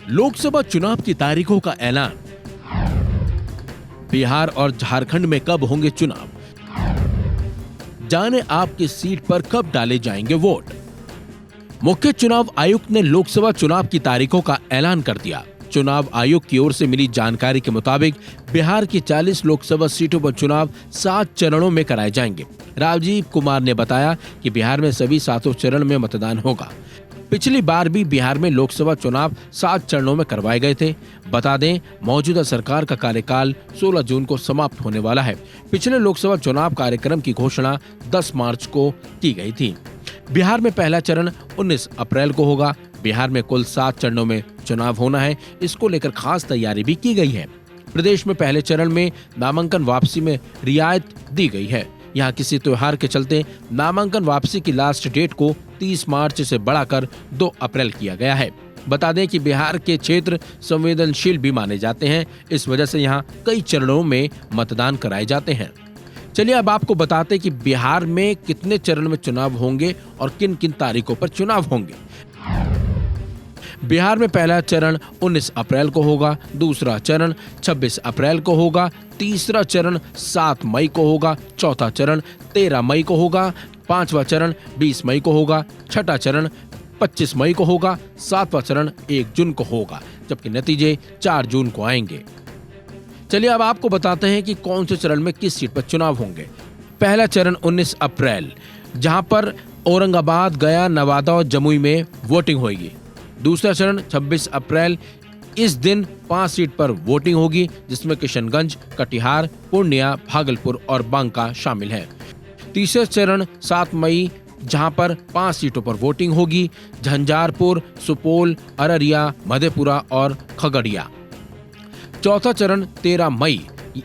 लोकसभा चुनाव की तारीखों का ऐलान। बिहार और झारखंड में कब होंगे चुनाव? जाने आपकी सीट पर कब डाले जाएंगे वोट? मुख्य चुनाव आयुक्त ने लोकसभा चुनाव की तारीखों का ऐलान कर दिया। चुनाव आयोग की ओर से मिली जानकारी के मुताबिक बिहार की 40 लोकसभा सीटों पर चुनाव 7 चरणों में कराए जाएंगे। राजीव कुमार ने बताया कि बिहार में सभी 7 चरण में मतदान होगा। पिछली बार भी बिहार में लोकसभा चुनाव 7 चरणों में करवाए गए थे। बता दें, मौजूदा सरकार का कार्यकाल 16 जून को समाप्त होने वाला है। पिछले लोकसभा चुनाव कार्यक्रम की घोषणा 10 मार्च को की गई थी। बिहार में पहला चरण 19 अप्रैल को होगा। बिहार में कुल 7 चरणों में चुनाव होना है। इसको लेकर खास तैयारी भी की गई है। प्रदेश में पहले चरण में नामांकन वापसी में रियायत दी गई है। यहाँ किसी त्योहार के चलते नामांकन वापसी की लास्ट डेट को 30 मार्च से बढ़ाकर 2 अप्रैल किया गया है। बता दें कि बिहार के क्षेत्र संवेदनशील भी माने जाते हैं। इस वजह से यहाँ कई चरणों में मतदान कराए जाते हैं। चलिए अब आपको बताते हैं कि बिहार में कितने चरण में चुनाव होंगे और किन किन तारीखों पर चुनाव होंगे। बिहार में पहला चरण 19 अप्रैल को होगा। दूसरा चरण 26 अप्रैल को होगा। तीसरा चरण 7 मई को होगा। चौथा चरण 13 मई को होगा। पांचवा चरण 20 मई को होगा। छठा चरण 25 मई को होगा। सातवां चरण 1 जून को होगा, जबकि नतीजे 4 जून को आएंगे। चलिए अब आपको बताते हैं कि कौन से चरण में किस सीट पर चुनाव होंगे। पहला चरण 19 अप्रैल, जहां पर औरंगाबाद, गया, नवादा और जमुई में वोटिंग होगी। दूसरा चरण 26 अप्रैल, इस दिन 5 सीट पर वोटिंग होगी, जिसमें किशनगंज, कटिहार, पूर्णिया, भागलपुर और बांका शामिल है। तीसरा चरण 7 मई, जहां पर 5 सीटों पर वोटिंग होगी, झंझारपुर, सुपौल, अररिया, मधेपुरा और खगड़िया। चौथा चरण 13 मई,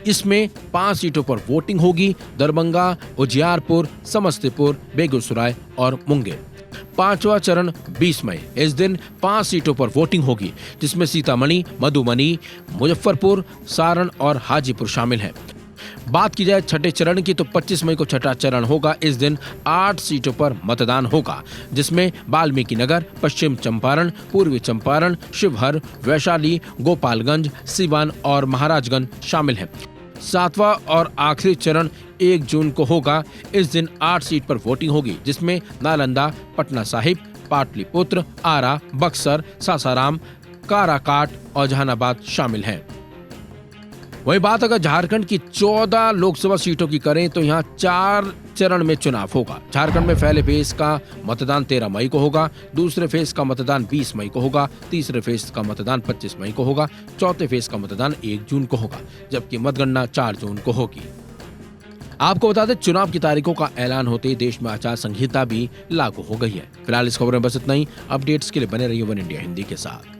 इसमें 5 सीटों पर वोटिंग होगी, दरभंगा, उजियारपुर, समस्तीपुर, बेगूसराय और मुंगेर। पांचवा चरण 20 मई, इस दिन 5 सीटों पर वोटिंग होगी, जिसमें सीतामढ़ी, मधुबनी, मुजफ्फरपुर, सारण और हाजीपुर शामिल है। बात की जाए छठे चरण की तो 25 मई को छठा चरण होगा। इस दिन 8 सीटों पर मतदान होगा, जिसमें वाल्मीकि नगर, पश्चिम चंपारण, पूर्वी चंपारण, शिवहर, वैशाली, गोपालगंज, सिवान और महाराजगंज शामिल है। सातवां और आखिरी चरण 1 जून को होगा। इस दिन 8 सीट पर वोटिंग होगी, जिसमें नालंदा, पटना साहिब, पाटलिपुत्र, आरा, बक्सर, सासाराम, काराकाट और जहानाबाद शामिल हैं। वही बात अगर झारखंड की 14 लोकसभा सीटों की करें तो यहाँ 4 चरण में चुनाव होगा। झारखंड में पहले फेज का मतदान 13 मई को होगा। दूसरे फेज का मतदान 20 मई को होगा। तीसरे फेज का मतदान 25 मई को होगा। चौथे फेज का मतदान 1 जून को होगा, जबकि मतगणना 4 जून को होगी। आपको बता दें, चुनाव की तारीखों का ऐलान होते ही देश में आचार संहिता भी लागू हो गई है। फिलहाल इस खबर में बस इतना ही। अपडेट्स के लिए बने रहिए वन इंडिया हिंदी के साथ।